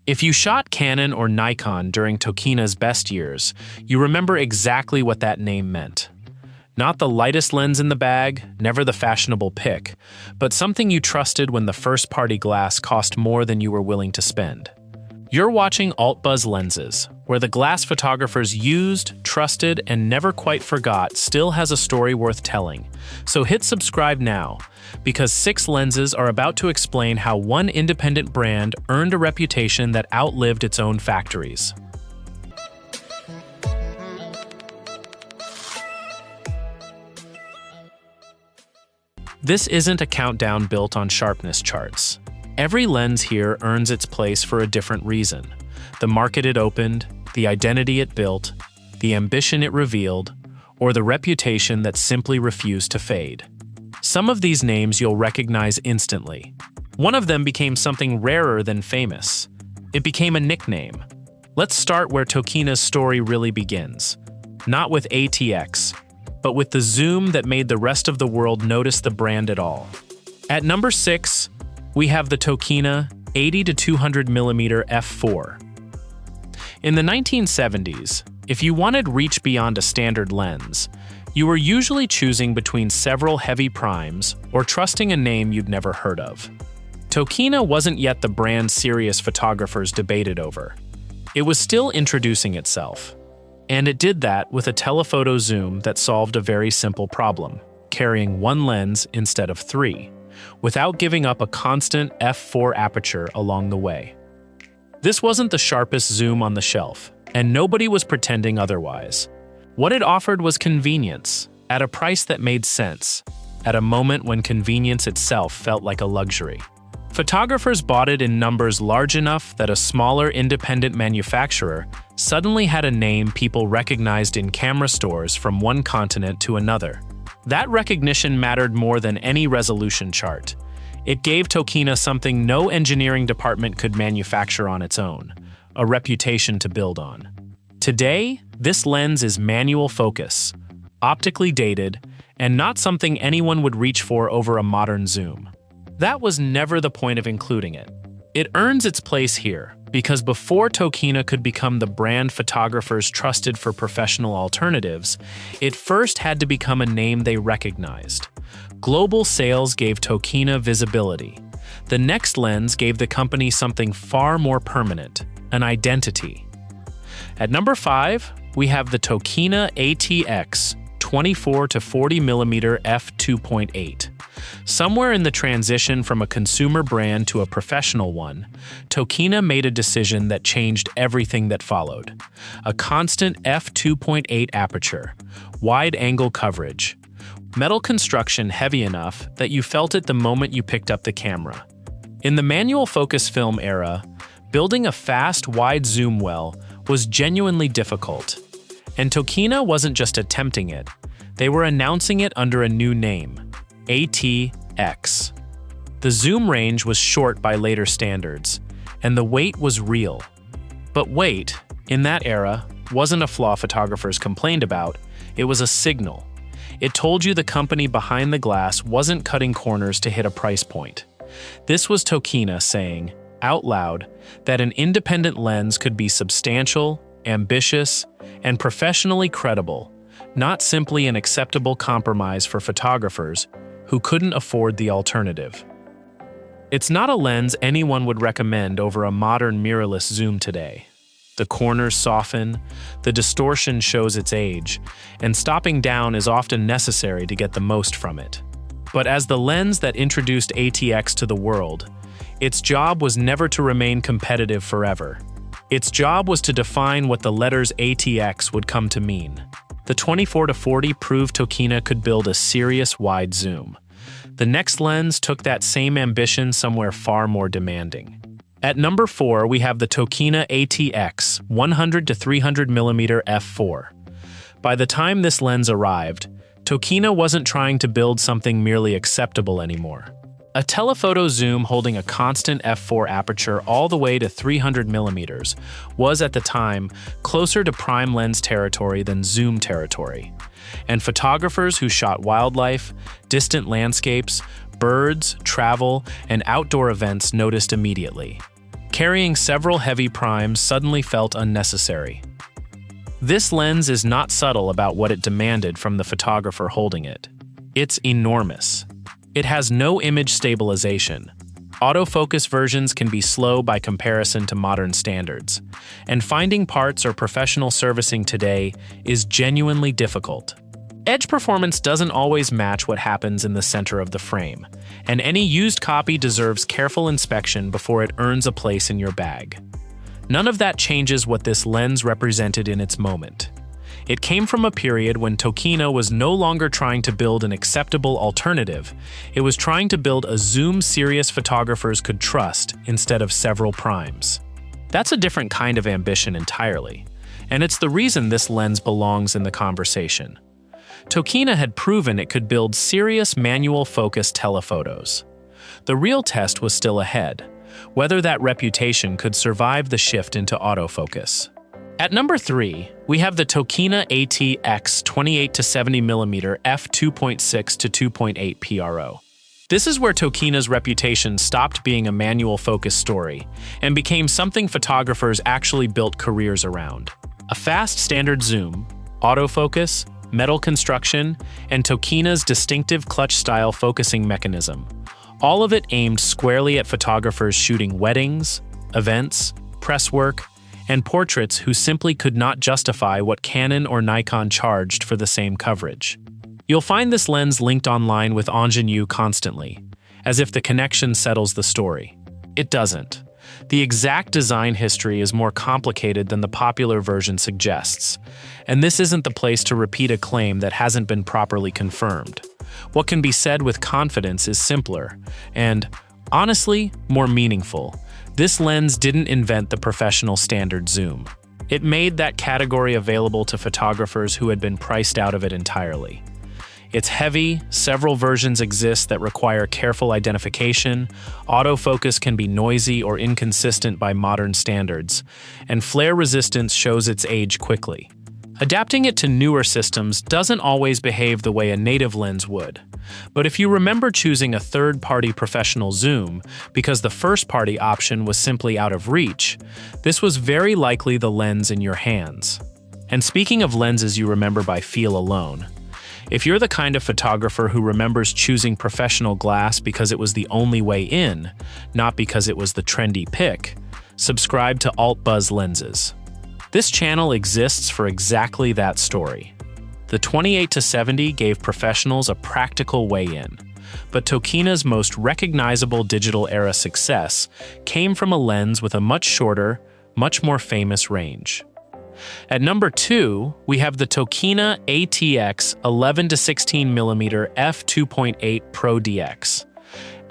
If you shot Canon or Nikon during Tokina's best years, you remember exactly what that name meant. Not the lightest lens in the bag, never the fashionable pick, but something you trusted when the first-party glass cost more than you were willing to spend. You're watching AltBuzz Lenses, where the glass photographers used, trusted, and never quite forgot still has a story worth telling. So hit subscribe now, because 6 lenses are about to explain how one independent brand earned a reputation that outlived its own factories. This isn't a countdown built on sharpness charts. Every lens here earns its place for a different reason. The market it opened, the identity it built, the ambition it revealed, or the reputation that simply refused to fade. Some of these names you'll recognize instantly. One of them became something rarer than famous. It became a nickname. Let's start where Tokina's story really begins. Not with AT-X, but with the zoom that made the rest of the world notice the brand at all. At number 6, we have the Tokina 80-200mm f4. In the 1970s, if you wanted reach beyond a standard lens, you were usually choosing between several heavy primes or trusting a name you'd never heard of. Tokina wasn't yet the brand serious photographers debated over. It was still introducing itself. And it did that with a telephoto zoom that solved a very simple problem, carrying one lens instead of 3, without giving up a constant f4 aperture along the way. This wasn't the sharpest zoom on the shelf, and nobody was pretending otherwise. What it offered was convenience, at a price that made sense, at a moment when convenience itself felt like a luxury. Photographers bought it in numbers large enough that a smaller independent manufacturer suddenly had a name people recognized in camera stores from one continent to another. That recognition mattered more than any resolution chart. It gave Tokina something no engineering department could manufacture on its own, a reputation to build on. Today, this lens is manual focus, optically dated, and not something anyone would reach for over a modern zoom. That was never the point of including it. It earns its place here because before Tokina could become the brand photographers trusted for professional alternatives, it first had to become a name they recognized. Global sales gave Tokina visibility. The next lens gave the company something far more permanent, an identity. At number 5, we have the Tokina AT-X 24-40mm f2.8. Somewhere in the transition from a consumer brand to a professional one, Tokina made a decision that changed everything that followed. A constant f2.8 aperture, wide-angle coverage, metal construction heavy enough that you felt it the moment you picked up the camera. In the manual focus film era, building a fast, wide zoom well was genuinely difficult. And Tokina wasn't just attempting it, they were announcing it under a new name, AT-X. The zoom range was short by later standards, and the weight was real. But weight, in that era, wasn't a flaw photographers complained about, it was a signal. It told you the company behind the glass wasn't cutting corners to hit a price point. This was Tokina saying, out loud, that an independent lens could be substantial, ambitious, and professionally credible, not simply an acceptable compromise for photographers who couldn't afford the alternative. It's not a lens anyone would recommend over a modern mirrorless zoom today. The corners soften, the distortion shows its age, and stopping down is often necessary to get the most from it. But as the lens that introduced AT-X to the world, its job was never to remain competitive forever. Its job was to define what the letters AT-X would come to mean. The 24-40 proved Tokina could build a serious wide zoom. The next lens took that same ambition somewhere far more demanding. At number 4, we have the Tokina AT-X 100-300mm f4. By the time this lens arrived, Tokina wasn't trying to build something merely acceptable anymore. A telephoto zoom holding a constant f4 aperture all the way to 300mm was, at the time, closer to prime lens territory than zoom territory. And photographers who shot wildlife, distant landscapes, birds, travel, and outdoor events noticed immediately. Carrying several heavy primes suddenly felt unnecessary. This lens is not subtle about what it demanded from the photographer holding it. It's enormous. It has no image stabilization. Autofocus versions can be slow by comparison to modern standards, and finding parts or professional servicing today is genuinely difficult. Edge performance doesn't always match what happens in the center of the frame, and any used copy deserves careful inspection before it earns a place in your bag. None of that changes what this lens represented in its moment. It came from a period when Tokina was no longer trying to build an acceptable alternative. It was trying to build a zoom serious photographers could trust instead of several primes. That's a different kind of ambition entirely, and it's the reason this lens belongs in the conversation. Tokina had proven it could build serious manual-focused telephotos. The real test was still ahead, whether that reputation could survive the shift into autofocus. At number 3, we have the Tokina AT-X 28-70mm f2.6 to 2.8 PRO. This is where Tokina's reputation stopped being a manual focus story and became something photographers actually built careers around. A fast standard zoom, autofocus, metal construction, and Tokina's distinctive clutch-style focusing mechanism. All of it aimed squarely at photographers shooting weddings, events, press work, and portraits who simply could not justify what Canon or Nikon charged for the same coverage. You'll find this lens linked online with ingenue constantly, as if the connection settles the story. It doesn't. The exact design history is more complicated than the popular version suggests, and this isn't the place to repeat a claim that hasn't been properly confirmed. What can be said with confidence is simpler and, honestly, more meaningful. This lens didn't invent the professional standard zoom. It made that category available to photographers who had been priced out of it entirely. It's heavy, several versions exist that require careful identification, autofocus can be noisy or inconsistent by modern standards, and flare resistance shows its age quickly. Adapting it to newer systems doesn't always behave the way a native lens would. But if you remember choosing a third-party professional zoom because the first-party option was simply out of reach, this was very likely the lens in your hands. And speaking of lenses you remember by feel alone, if you're the kind of photographer who remembers choosing professional glass because it was the only way in, not because it was the trendy pick, subscribe to Alt Buzz Lenses. This channel exists for exactly that story. The 28-70 gave professionals a practical way in, but Tokina's most recognizable digital-era success came from a lens with a much shorter, much more famous range. At number 2, we have the Tokina AT-X 11-16mm f2.8 Pro DX.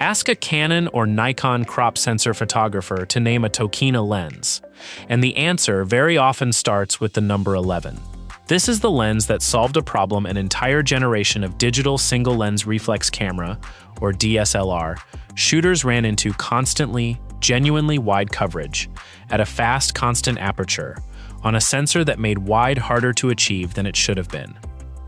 Ask a Canon or Nikon crop sensor photographer to name a Tokina lens, and the answer very often starts with the number 11. This is the lens that solved a problem an entire generation of digital single-lens reflex camera, or DSLR, shooters ran into constantly, genuinely wide coverage, at a fast, constant aperture, on a sensor that made wide harder to achieve than it should have been.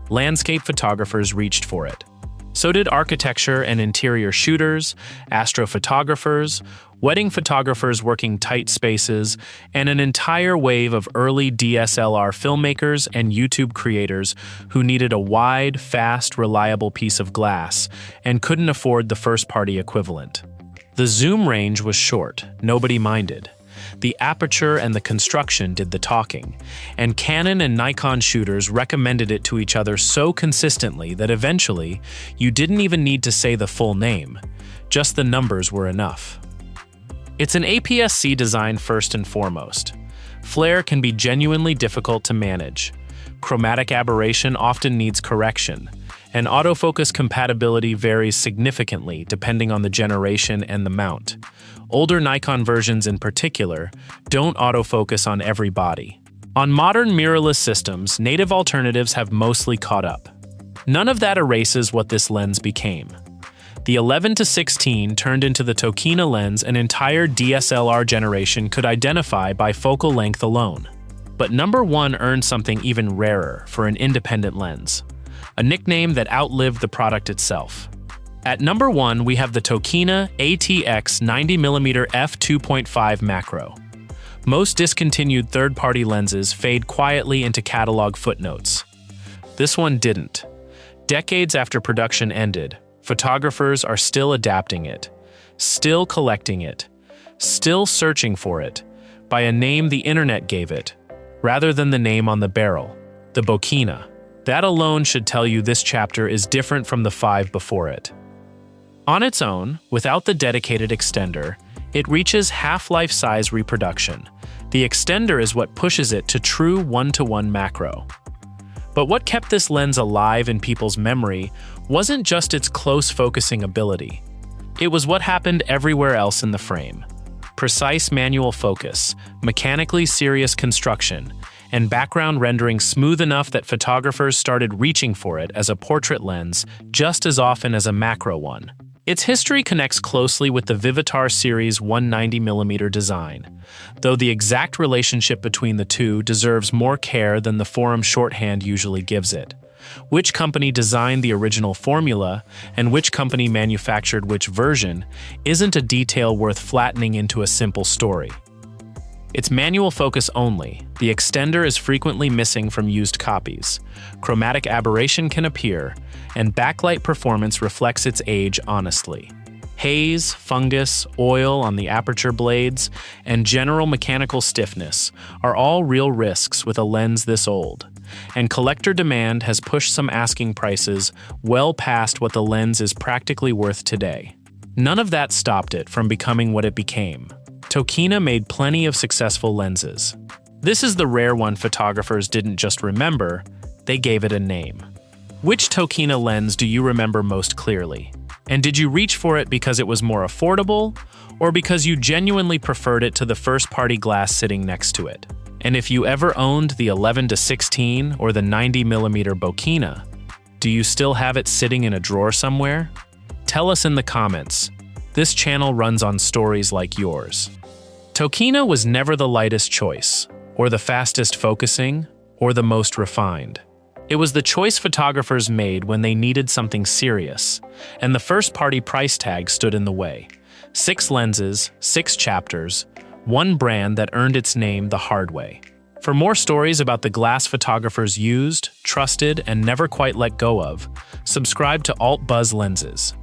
Landscape photographers reached for it. So did architecture and interior shooters, astrophotographers, wedding photographers working tight spaces, and an entire wave of early DSLR filmmakers and YouTube creators who needed a wide, fast, reliable piece of glass and couldn't afford the first-party equivalent. The zoom range was short, nobody minded. The aperture and the construction did the talking, and Canon and Nikon shooters recommended it to each other so consistently that eventually, you didn't even need to say the full name, just the numbers were enough. It's an APS-C design first and foremost. Flare can be genuinely difficult to manage. Chromatic aberration often needs correction, and autofocus compatibility varies significantly depending on the generation and the mount. Older Nikon versions in particular don't autofocus on every body. On modern mirrorless systems, native alternatives have mostly caught up. None of that erases what this lens became. The 11-16 turned into the Tokina lens an entire DSLR generation could identify by focal length alone. But number 1 earned something even rarer for an independent lens, a nickname that outlived the product itself. At number 1, we have the Tokina AT-X 90mm f2.5 macro. Most discontinued third-party lenses fade quietly into catalog footnotes. This one didn't. Decades after production ended, photographers are still adapting it, still collecting it, still searching for it, by a name the internet gave it, rather than the name on the barrel, the Bokina. That alone should tell you this chapter is different from the 5 before it. On its own, without the dedicated extender, it reaches half-life size reproduction. The extender is what pushes it to true one-to-one macro. But what kept this lens alive in people's memory wasn't just its close focusing ability. It was what happened everywhere else in the frame. Precise manual focus, mechanically serious construction, and background rendering smooth enough that photographers started reaching for it as a portrait lens just as often as a macro one. Its history connects closely with the Vivitar series 190mm design, though the exact relationship between the two deserves more care than the forum shorthand usually gives it. Which company designed the original formula and which company manufactured which version isn't a detail worth flattening into a simple story. It's manual focus only. The extender is frequently missing from used copies. Chromatic aberration can appear, and backlight performance reflects its age honestly. Haze, fungus, oil on the aperture blades, and general mechanical stiffness are all real risks with a lens this old, and collector demand has pushed some asking prices well past what the lens is practically worth today. None of that stopped it from becoming what it became. Tokina made plenty of successful lenses. This is the rare one photographers didn't just remember, they gave it a name. Which Tokina lens do you remember most clearly? And did you reach for it because it was more affordable, or because you genuinely preferred it to the first-party glass sitting next to it? And if you ever owned the 11-16 or the 90mm Bokina, do you still have it sitting in a drawer somewhere? Tell us in the comments. This channel runs on stories like yours. Tokina was never the lightest choice, or the fastest focusing, or the most refined. It was the choice photographers made when they needed something serious, and the first-party price tag stood in the way. 6 lenses, 6 chapters, one brand that earned its name the hard way. For more stories about the glass photographers used, trusted, and never quite let go of, subscribe to Alt Buzz Lenses.